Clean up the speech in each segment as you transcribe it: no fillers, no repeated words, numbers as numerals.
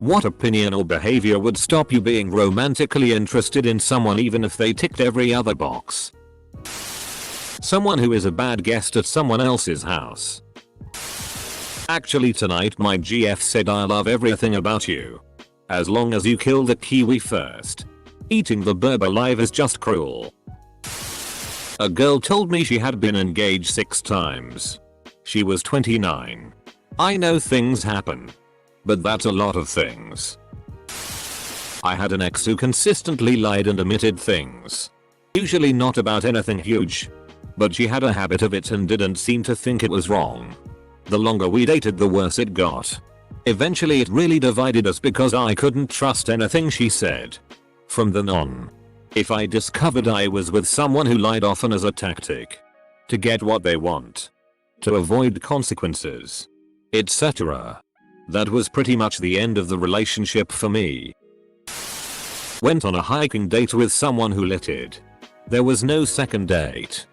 What opinion or behavior would stop you being romantically interested in someone even if they ticked every other box? Someone who is a bad guest at someone else's house. Actually tonight my GF said I love everything about you. As long as you kill the kiwi first. Eating the burb alive is just cruel. A girl told me she had been engaged 6 times. She was 29. I know things happen. But that's a lot of things. I had an ex who consistently lied and omitted things. Usually not about anything huge. But she had a habit of it and didn't seem to think it was wrong. The longer we dated the worse it got. Eventually it really divided us because I couldn't trust anything she said. From then on, if I discovered I was with someone who lied often as a tactic to get what they want, to avoid consequences, etc., that was pretty much the end of the relationship for me. Went on a hiking date with someone who littered. There was no second date.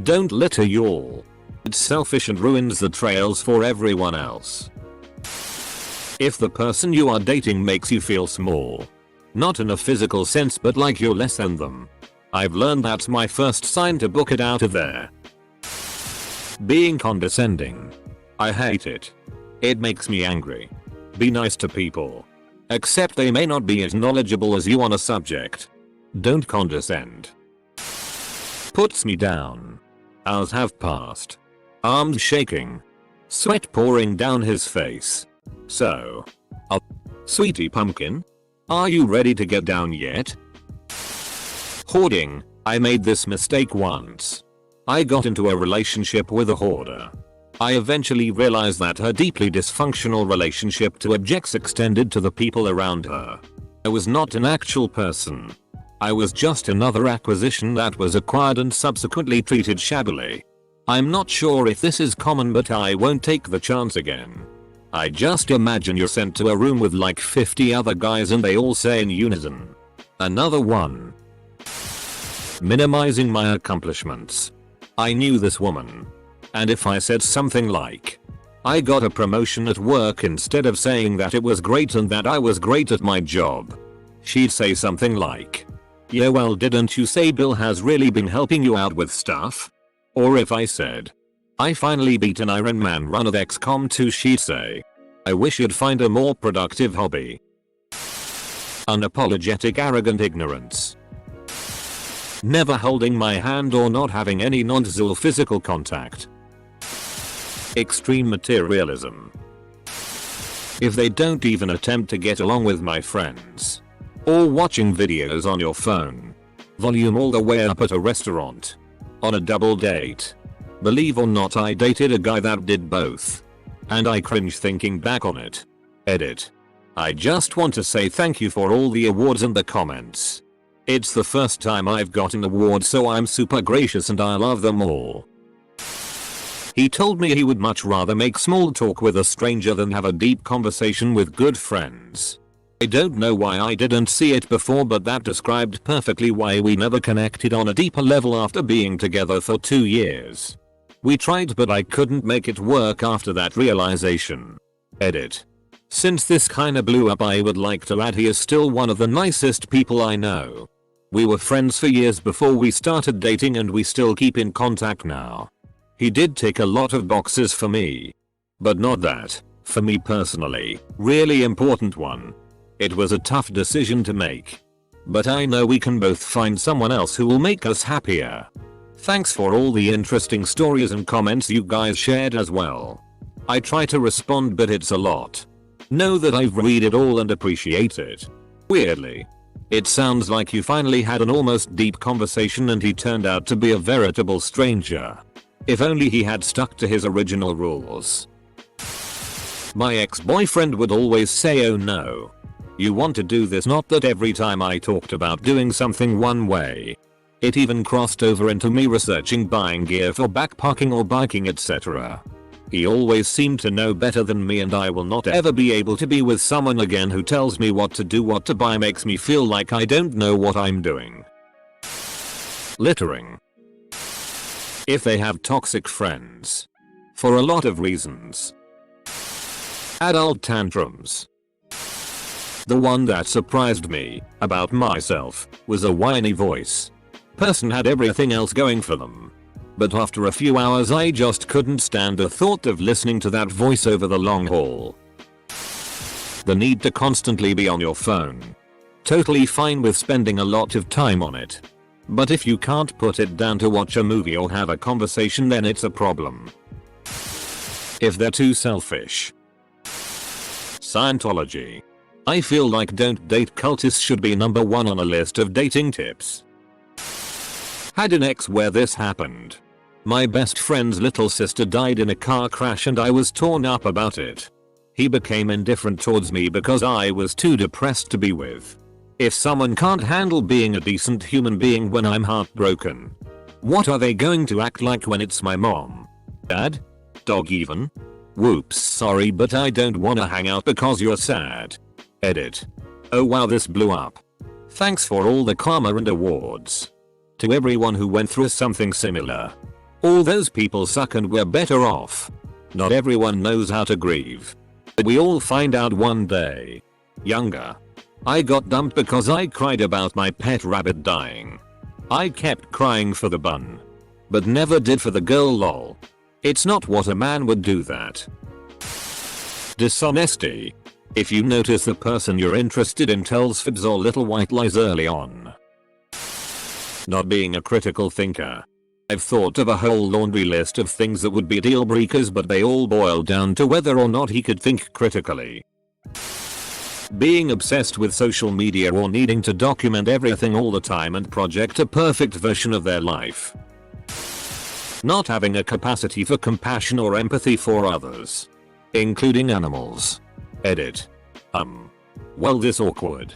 Don't litter y'all. It's selfish and ruins the trails for everyone else. If the person you are dating makes you feel small, not in a physical sense but like you're less than them, I've learned that's my first sign to book it out of there. Being condescending. I hate it. It makes me angry. Be nice to people. Except they may not be as knowledgeable as you on a subject. Don't condescend. Puts me down. Hours have passed. Arms shaking. Sweat pouring down his face. So. Sweetie pumpkin? Are you ready to get down yet? Hoarding. I made this mistake once. I got into a relationship with a hoarder. I eventually realized that her deeply dysfunctional relationship to objects extended to the people around her. I was not an actual person. I was just another acquisition that was acquired and subsequently treated shabbily. I'm not sure if this is common but I won't take the chance again. I just imagine you're sent to a room with like 50 other guys and they all say in unison, "Another one." Minimizing my accomplishments. I knew this woman. And if I said something like, I got a promotion at work instead of saying that it was great and that I was great at my job, she'd say something like, yeah well didn't you say Bill has really been helping you out with stuff? Or if I said, I finally beat an Iron Man run at XCOM 2, she'd say, I wish you'd find a more productive hobby. Unapologetic arrogant ignorance. Never holding my hand or not having any non-dual physical contact. Extreme materialism. If they don't even attempt to get along with my friends. Or watching videos on your phone. Volume all the way up at a restaurant. On a double date. Believe or not, I dated a guy that did both. And I cringe thinking back on it. Edit. I just want to say thank you for all the awards and the comments. It's the first time I've gotten awards, so I'm super gracious and I love them all. He told me he would much rather make small talk with a stranger than have a deep conversation with good friends. I don't know why I didn't see it before, but that described perfectly why we never connected on a deeper level after being together for 2 years. We tried but I couldn't make it work after that realization. Edit. Since this kinda blew up, I would like to add he is still one of the nicest people I know. We were friends for years before we started dating and we still keep in contact now. He did tick a lot of boxes for me. But not that, for me personally, really important one. It was a tough decision to make. But I know we can both find someone else who will make us happier. Thanks for all the interesting stories and comments you guys shared as well. I try to respond but it's a lot. Know that I've read it all and appreciate it. Weirdly. It sounds like you finally had an almost deep conversation and he turned out to be a veritable stranger. If only he had stuck to his original rules. My ex-boyfriend would always say, oh no. You want to do this, not that every time I talked about doing something one way. It even crossed over into me researching buying gear for backpacking or biking, etc. He always seemed to know better than me and I will not ever be able to be with someone again who tells me what to do, what to buy, makes me feel like I don't know what I'm doing. Littering. If they have toxic friends. For a lot of reasons. Adult tantrums. The one that surprised me about myself was a whiny voice. Person had everything else going for them. But after a few hours I just couldn't stand the thought of listening to that voice over the long haul. The need to constantly be on your phone. Totally fine with spending a lot of time on it. But if you can't put it down to watch a movie or have a conversation, then it's a problem. If they're too selfish. Scientology. I feel like don't date cultists should be number 1 on a list of dating tips. Had an ex where this happened. My best friend's little sister died in a car crash and I was torn up about it. He became indifferent towards me because I was too depressed to be with. If someone can't handle being a decent human being when I'm heartbroken, what are they going to act like when it's my mom? Dad? Dog even? Whoops, sorry, but I don't wanna hang out because you're sad. Edit. Oh wow, this blew up. Thanks for all the karma and awards. To everyone who went through something similar. All those people suck and we're better off. Not everyone knows how to grieve. We all find out one day. Younger. I got dumped because I cried about my pet rabbit dying. I kept crying for the bun. But never did for the girl, lol. It's not what a man would do that. Dishonesty. If you notice the person you're interested in tells fibs or little white lies early on. Not being a critical thinker. I've thought of a whole laundry list of things that would be deal breakers, but they all boil down to whether or not he could think critically. Being obsessed with social media or needing to document everything all the time and project a perfect version of their life. Not having a capacity for compassion or empathy for others. Including animals. Edit. Well, this awkward.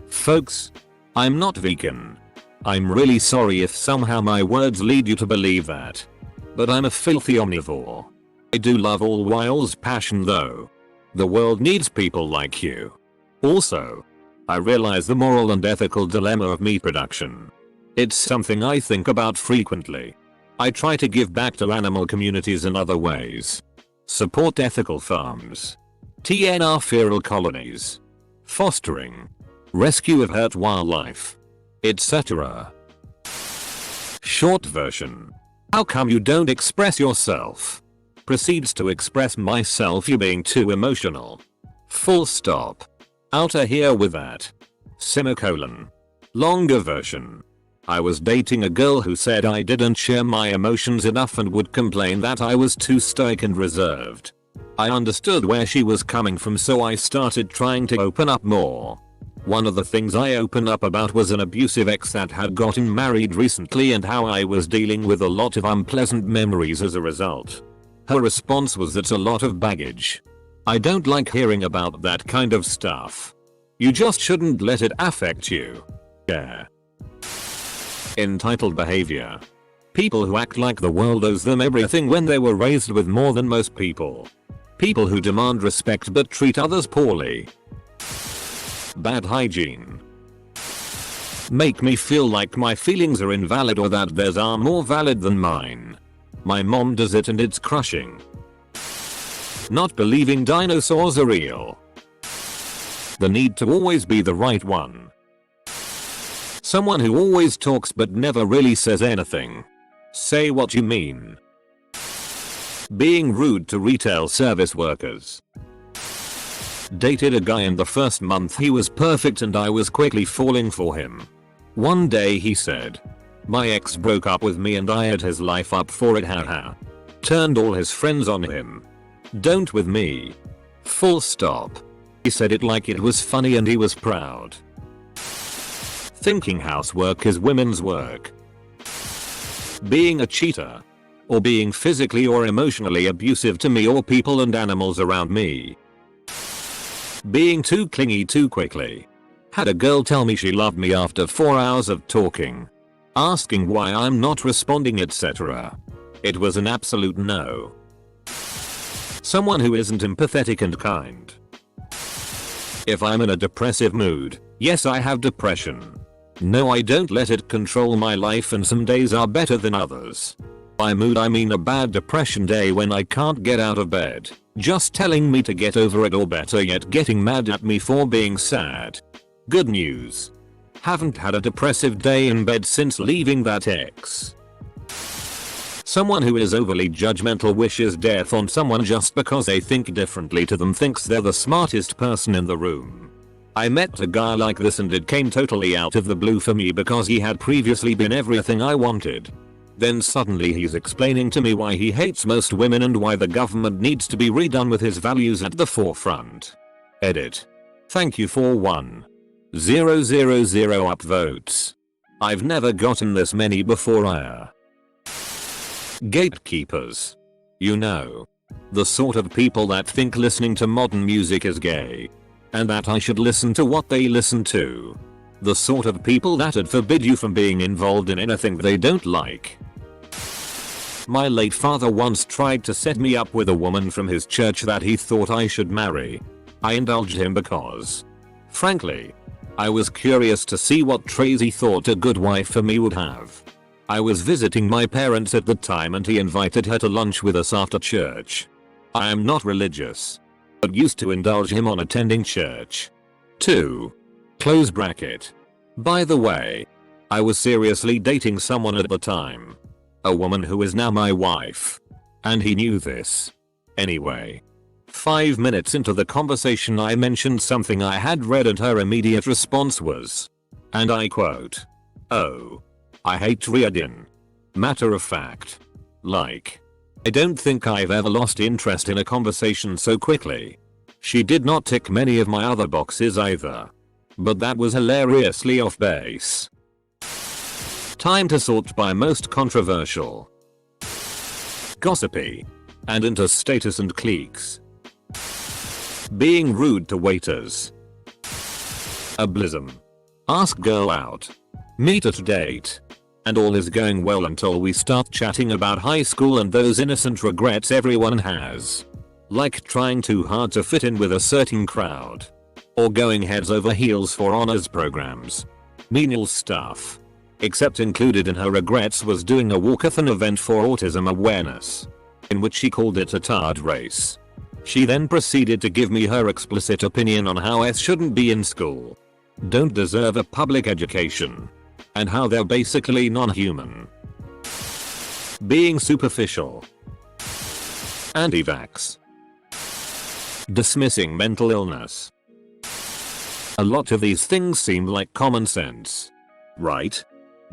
Folks, I'm not vegan. I'm really sorry if somehow my words lead you to believe that. But I'm a filthy omnivore. I do love all whales passion though. The world needs people like you. Also, I realize the moral and ethical dilemma of meat production. It's something I think about frequently. I try to give back to animal communities in other ways. Support ethical farms. TNR feral colonies. Fostering. Rescue of hurt wildlife. Etc. Short version. How come you don't express yourself? Proceeds to express myself, you being too emotional. Full stop. Outta here with that. Semicolon. Longer version. I was dating a girl who said I didn't share my emotions enough and would complain that I was too stoic and reserved. I understood where she was coming from, so I started trying to open up more. One of the things I opened up about was an abusive ex that had gotten married recently and how I was dealing with a lot of unpleasant memories as a result. Her response was, "That's a lot of baggage. I don't like hearing about that kind of stuff. You just shouldn't let it affect you." Yeah. Entitled behavior. People who act like the world owes them everything when they were raised with more than most people. People who demand respect but treat others poorly. Bad hygiene. Make me feel like my feelings are invalid or that theirs are more valid than mine. My mom does it and it's crushing. Not believing dinosaurs are real. The need to always be the right one. Someone who always talks but never really says anything. Say what you mean. Being rude to retail service workers. Dated a guy, in the first month he was perfect and I was quickly falling for him. One day he said, "My ex broke up with me and I had his life up for it, haha." Turned all his friends on him. Don't with me. Full stop. He said it like it was funny and he was proud. Thinking housework is women's work. Being a cheater. Or being physically or emotionally abusive to me or people and animals around me. Being too clingy too quickly. Had a girl tell me she loved me after 4 hours of talking. Asking why I'm not responding, etc. It was an absolute no. Someone who isn't empathetic and kind. If I'm in a depressive mood, yes, I have depression. No, I don't let it control my life, and some days are better than others. By mood I mean a bad depression day when I can't get out of bed, Just telling me to get over it, or better yet getting mad at me for being sad. Good news. Haven't had a depressive day in bed since leaving that ex. Someone who is overly judgmental wishes death on someone just because they think differently to them, thinks they're the smartest person in the room. I met a guy like this and it came totally out of the blue for me because he had previously been everything I wanted. Then suddenly he's explaining to me why he hates most women and why the government needs to be redone with his values at the forefront. Edit. Thank you for 1,000 upvotes. I've never gotten this many before. Gatekeepers. You know. The sort of people that think listening to modern music is gay. And that I should listen to what they listen to. The sort of people that'd forbid you from being involved in anything they don't like. My late father once tried to set me up with a woman from his church that he thought I should marry. I indulged him because, frankly, I was curious to see what traits he thought a good wife for me would have. I was visiting my parents at the time and he invited her to lunch with us after church. I am not religious, but used to indulge him on attending church. 2. Close bracket. By the way, I was seriously dating someone at the time. A woman who is now my wife. And he knew this. Anyway. 5 minutes into the conversation I mentioned something I had read and her immediate response was, and I quote, "Oh, I hate reading. Matter of fact. Like. I don't think I've ever lost interest in a conversation so quickly." She did not tick many of my other boxes either. But that was hilariously off base. Time to sort by most controversial. Gossipy. And into status and cliques. Being rude to waiters. Ableism. Ask girl out. Meet at date. And all is going well until we start chatting about high school and those innocent regrets everyone has. Like trying too hard to fit in with a certain crowd. Or going heads over heels for honors programs. Menial stuff. Except included in her regrets was doing a walkathon event for autism awareness. In which she called it a tard race. She then proceeded to give me her explicit opinion on how S shouldn't be in school. Don't deserve a public education. And how they're basically non-human. Being superficial. Anti-vax. Dismissing mental illness. A lot of these things seem like common sense. Right?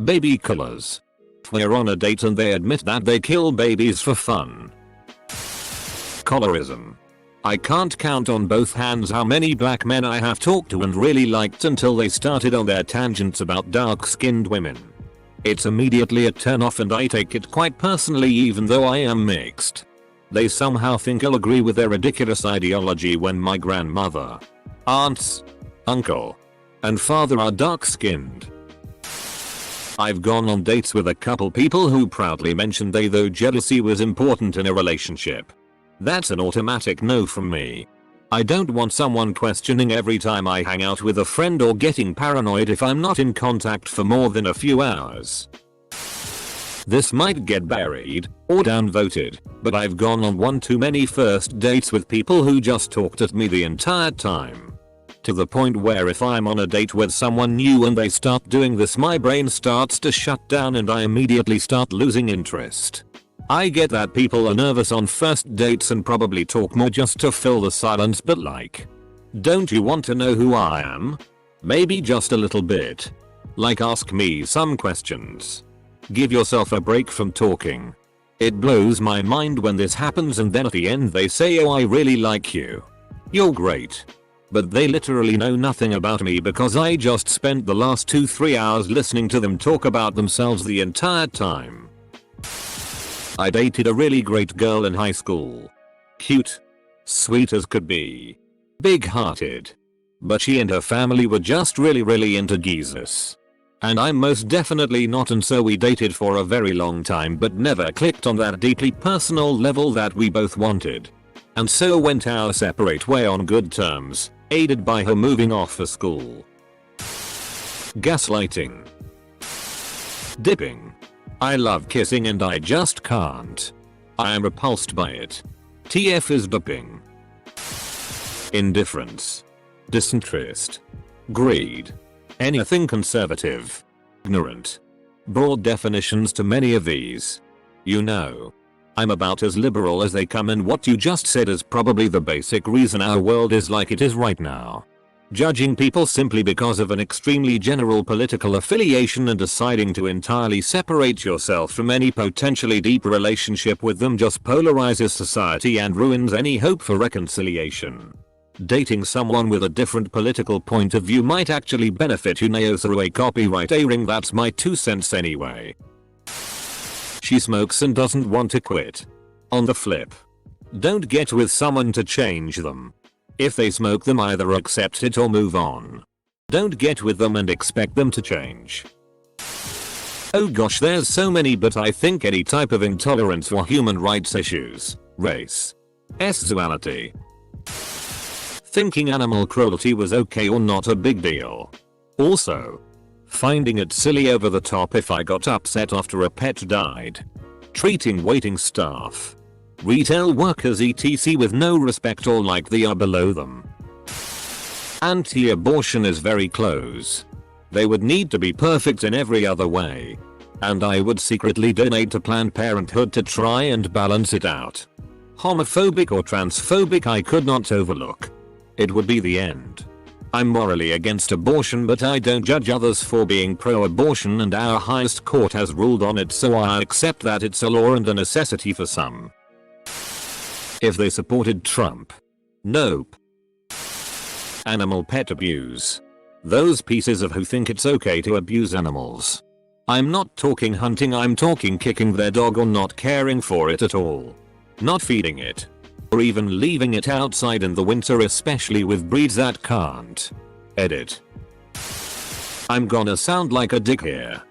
Baby killers. We're on a date and they admit that they kill babies for fun. Colorism. I can't count on both hands how many black men I have talked to and really liked until they started on their tangents about dark-skinned women. It's immediately a turn-off and I take it quite personally even though I am mixed. They somehow think I'll agree with their ridiculous ideology when my grandmother, aunts, uncle, and father are dark-skinned. I've gone on dates with a couple people who proudly mentioned though jealousy was important in a relationship. That's an automatic no from me. I don't want someone questioning every time I hang out with a friend or getting paranoid if I'm not in contact for more than a few hours. This might get buried or downvoted, but I've gone on one too many first dates with people who just talked at me the entire time. To the point where if I'm on a date with someone new and they start doing this, my brain starts to shut down and I immediately start losing interest. I get that people are nervous on first dates and probably talk more just to fill the silence, but like, don't you want to know who I am? Maybe just a little bit. Like ask me some questions. Give yourself a break from talking. It blows my mind when this happens and then at the end they say, "Oh, I really like you. You're great." But they literally know nothing about me because I just spent the last 2-3 hours listening to them talk about themselves the entire time. I dated a really great girl in high school. Cute. Sweet as could be. Big-hearted. But she and her family were just really into Jesus. And I'm most definitely not, and so we dated for a very long time but never clicked on that deeply personal level that we both wanted. And so went our separate way on good terms, aided by her moving off for school. Gaslighting. Dipping. I love kissing and I just can't. I am repulsed by it. TF is dipping. Indifference. Disinterest. Greed. Anything conservative. Ignorant. Broad definitions to many of these. You know, I'm about as liberal as they come, and what you just said is probably the basic reason our world is like it is right now. Judging people simply because of an extremely general political affiliation and deciding to entirely separate yourself from any potentially deep relationship with them just polarizes society and ruins any hope for reconciliation. Dating someone with a different political point of view might actually benefit you now through a copyright airing. That's my 2 cents anyway. She smokes and doesn't want to quit. On the flip, don't get with someone to change them. If they smoke, them either accept it or move on. Don't get with them and expect them to change. Oh gosh, there's so many, but I think any type of intolerance for human rights issues, race, sexuality, thinking animal cruelty was okay or not a big deal. Also, finding it silly over the top if I got upset after a pet died. Treating waiting staff, retail workers etc. with no respect or like they are below them. Anti-abortion is very close. They would need to be perfect in every other way. And I would secretly donate to Planned Parenthood to try and balance it out. Homophobic or transphobic I could not overlook. It would be the end. I'm morally against abortion, but I don't judge others for being pro-abortion, and our highest court has ruled on it, so I accept that it's a law and a necessity for some. If they supported Trump. Nope. Animal pet abuse. Those pieces of who think it's okay to abuse animals. I'm not talking hunting, I'm talking kicking their dog or not caring for it at all. Not feeding it. Or even leaving it outside in the winter, especially with breeds that can't edit. I'm gonna sound like a dick here,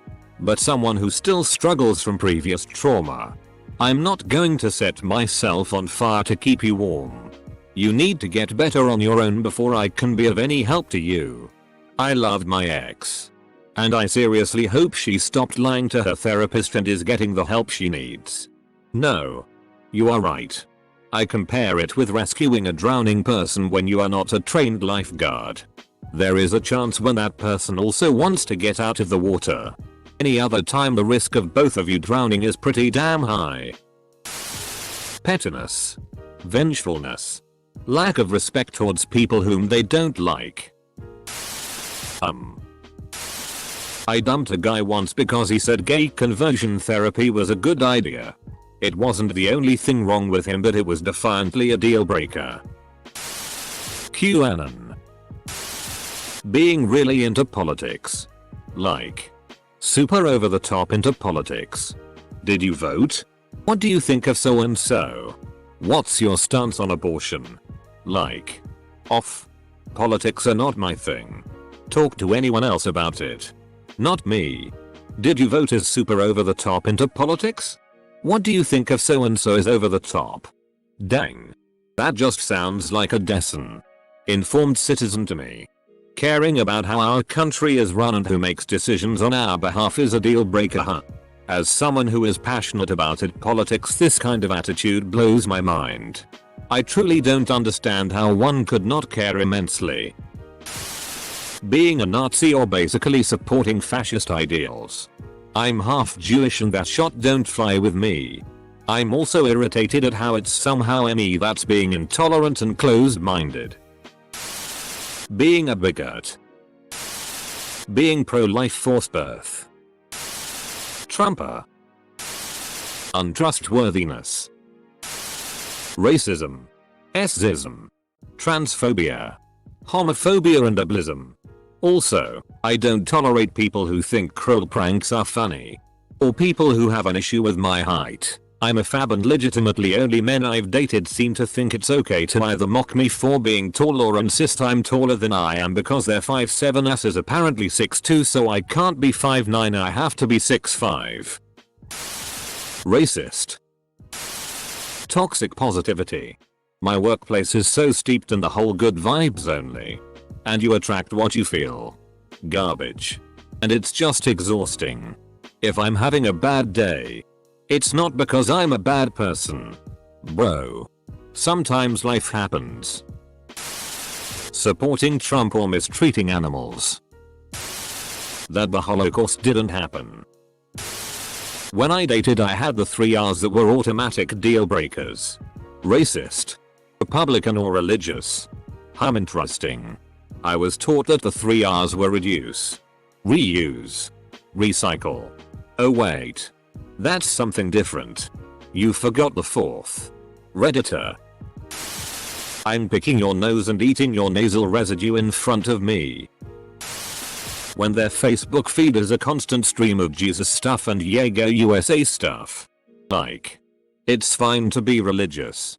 but someone who still struggles from previous trauma. I'm not going to set myself on fire to keep you warm. You need to get better on your own before I can be of any help to you. I loved my ex, and I seriously hope she stopped lying to her therapist and is getting the help she needs. No. You are right. I compare it with rescuing a drowning person when you are not a trained lifeguard. There is a chance when that person also wants to get out of the water. Any other time the risk of both of you drowning is pretty damn high. Pettiness. Vengefulness. Lack of respect towards people whom they don't like. I dumped a guy once because he said gay conversion therapy was a good idea. It wasn't the only thing wrong with him, but it was defiantly a deal breaker. QAnon. Being really into politics. Like, super over the top into politics. Did you vote? What do you think of so and so? What's your stance on abortion? Like, off. Politics are not my thing. Talk to anyone else about it. Not me. Did you vote as super over the top into politics? What do you think of so and so is over the top? Dang. That just sounds like a decent, informed citizen to me. Caring about how our country is run and who makes decisions on our behalf is a deal breaker, huh? As someone who is passionate about politics, this kind of attitude blows my mind. I truly don't understand how one could not care immensely. Being a Nazi or basically supporting fascist ideals. I'm half Jewish and that shot don't fly with me. I'm also irritated at how it's somehow me that's being intolerant and closed-minded. Being a bigot. Being pro-life forced birth. Trumper. Untrustworthiness. Racism. Sexism. Transphobia. Homophobia and ableism. Also, I don't tolerate people who think cruel pranks are funny. Or people who have an issue with my height. I'm a fab and legitimately only men I've dated seem to think it's okay to either mock me for being tall or insist I'm taller than I am because their 5'7" ass is apparently 6'2", so I can't be 5'9", I have to be 6'5". Racist. Toxic positivity. My workplace is so steeped in the whole good vibes only. And you attract what you feel. Garbage. And it's just exhausting. If I'm having a bad day, it's not because I'm a bad person. Bro. Sometimes life happens. Supporting Trump or mistreating animals. That the Holocaust didn't happen. When I dated, I had the 3 R's that were automatic deal breakers. Racist, Republican or religious. Interesting. I was taught that the 3 R's were reduce, reuse, recycle. Oh wait. That's something different. You forgot the 4th. Redditor. I'm picking your nose and eating your nasal residue in front of me. When their Facebook feed is a constant stream of Jesus stuff and Jaeger USA stuff. Like. It's fine to be religious.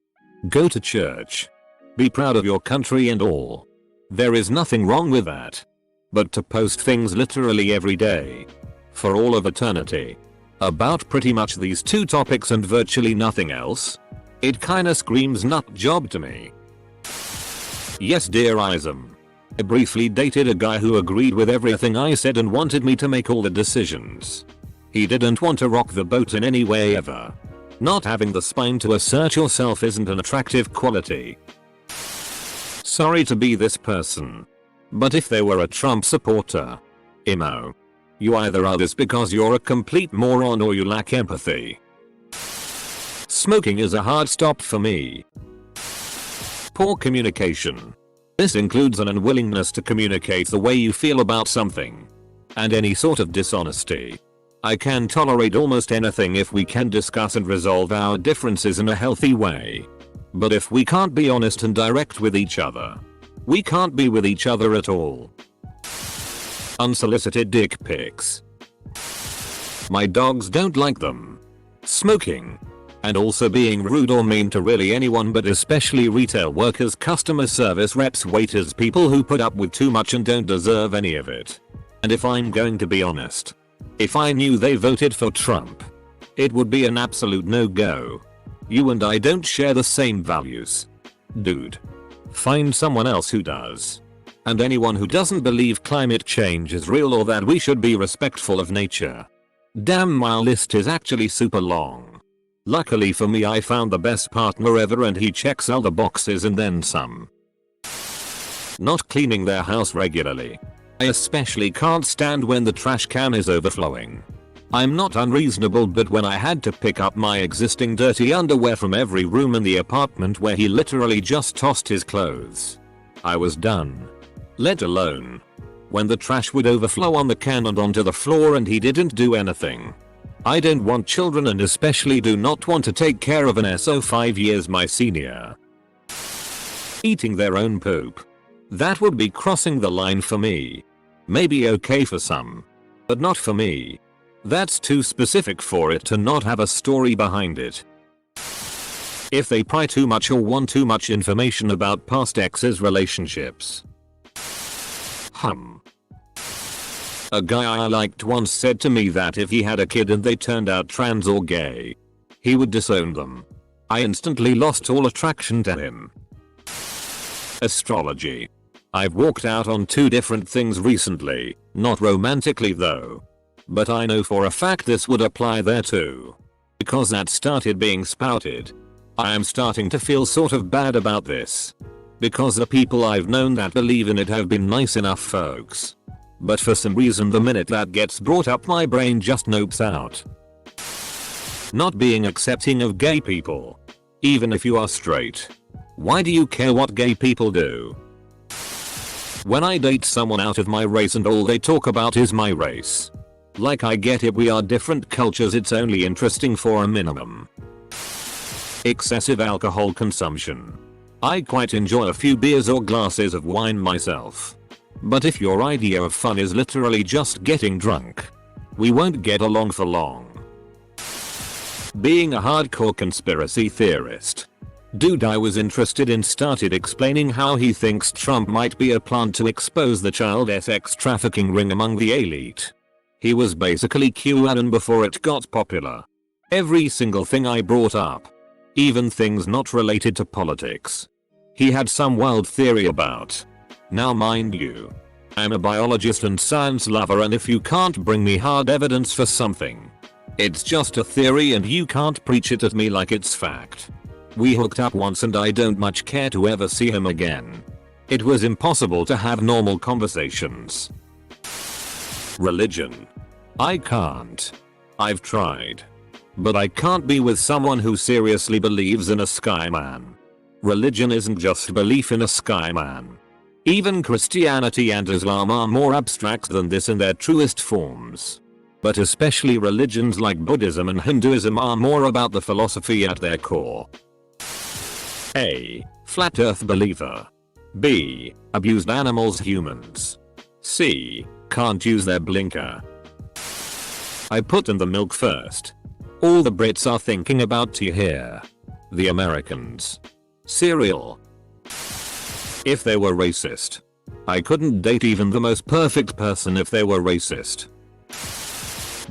Go to church. Be proud of your country and all. There is nothing wrong with that. But to post things literally every day. For all of eternity. About pretty much these 2 topics and virtually nothing else. It kinda screams nut job to me. Yes, dear Ism. I briefly dated a guy who agreed with everything I said and wanted me to make all the decisions. He didn't want to rock the boat in any way ever. Not having the spine to assert yourself isn't an attractive quality. Sorry to be this person. But if they were a Trump supporter. Imo. You either are this because you're a complete moron or you lack empathy. Smoking is a hard stop for me. Poor communication. This includes an unwillingness to communicate the way you feel about something. And any sort of dishonesty. I can tolerate almost anything if we can discuss and resolve our differences in a healthy way. But if we can't be honest and direct with each other, we can't be with each other at all. Unsolicited dick pics. My dogs don't like them. Smoking. And also being rude or mean to really anyone, but especially retail workers, customer service reps, waiters, people who put up with too much and don't deserve any of it. And if I'm going to be honest, if I knew they voted for Trump, it would be an absolute no-go. You and I don't share the same values. Dude. Find someone else who does. And anyone who doesn't believe climate change is real or that we should be respectful of nature. Damn, my list is actually super long. Luckily for me, I found the best partner ever and he checks all the boxes and then some. Not cleaning their house regularly. I especially can't stand when the trash can is overflowing. I'm not unreasonable, but when I had to pick up my existing dirty underwear from every room in the apartment where he literally just tossed his clothes, I was done. Let alone when the trash would overflow on the can and onto the floor and he didn't do anything. I don't want children and especially do not want to take care of an SO 5 years my senior. Eating their own poop. That would be crossing the line for me. Maybe okay for some, but not for me. That's too specific for it to not have a story behind it. If they pry too much or want too much information about past exes' relationships. A guy I liked once said to me that if he had a kid and they turned out trans or gay, he would disown them. I instantly lost all attraction to him. Astrology. I've walked out on 2 different things recently, not romantically though. But I know for a fact this would apply there too. Because that started being spouted. I am starting to feel sort of bad about this. Because the people I've known that believe in it have been nice enough folks. But for some reason the minute that gets brought up my brain just nopes out. Not being accepting of gay people. Even if you are straight. Why do you care what gay people do? When I date someone out of my race and all they talk about is my race. Like, I get it, we are different cultures, it's only interesting for a minimum. Excessive alcohol consumption. I quite enjoy a few beers or glasses of wine myself. But if your idea of fun is literally just getting drunk, we won't get along for long. Being a hardcore conspiracy theorist. Dude I was interested in started explaining how he thinks Trump might be a plant to expose the child sex trafficking ring among the elite. He was basically QAnon before it got popular. Every single thing I brought up, even things not related to politics, he had some wild theory about. Now mind you, I'm a biologist and science lover, and if you can't bring me hard evidence for something, it's just a theory and you can't preach it at me like it's fact. We hooked up once and I don't much care to ever see him again. It was impossible to have normal conversations. Religion. I can't. I've tried. But I can't be with someone who seriously believes in a skyman. Religion isn't just belief in a skyman. Even Christianity and Islam are more abstract than this in their truest forms. But especially religions like Buddhism and Hinduism are more about the philosophy at their core. A. Flat Earth believer. B. Abused animals humans. C. Can't use their blinker. I put in the milk first. All the Brits are thinking about tea here. The Americans. Cereal. If they were racist. I couldn't date even the most perfect person if they were racist.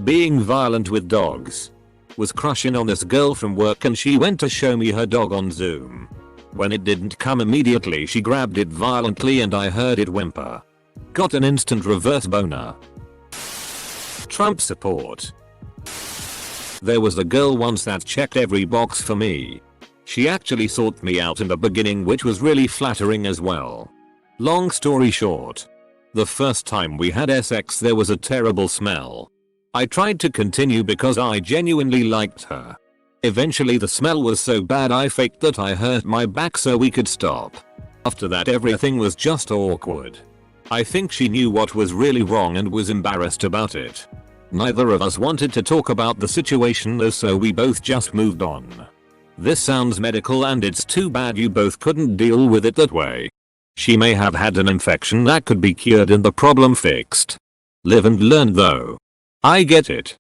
Being violent with dogs. Was crushing on this girl from work and she went to show me her dog on Zoom. When it didn't come immediately she grabbed it violently and I heard it whimper. Got an instant reverse boner. Trump support. There was a girl once that checked every box for me. She actually sought me out in the beginning, which was really flattering as well. Long story short. The first time we had sex there was a terrible smell. I tried to continue because I genuinely liked her. Eventually the smell was so bad I faked that I hurt my back so we could stop. After that everything was just awkward. I think she knew what was really wrong and was embarrassed about it. Neither of us wanted to talk about the situation though, so we both just moved on. This sounds medical and it's too bad you both couldn't deal with it that way. She may have had an infection that could be cured and the problem fixed. Live and learn though. I get it.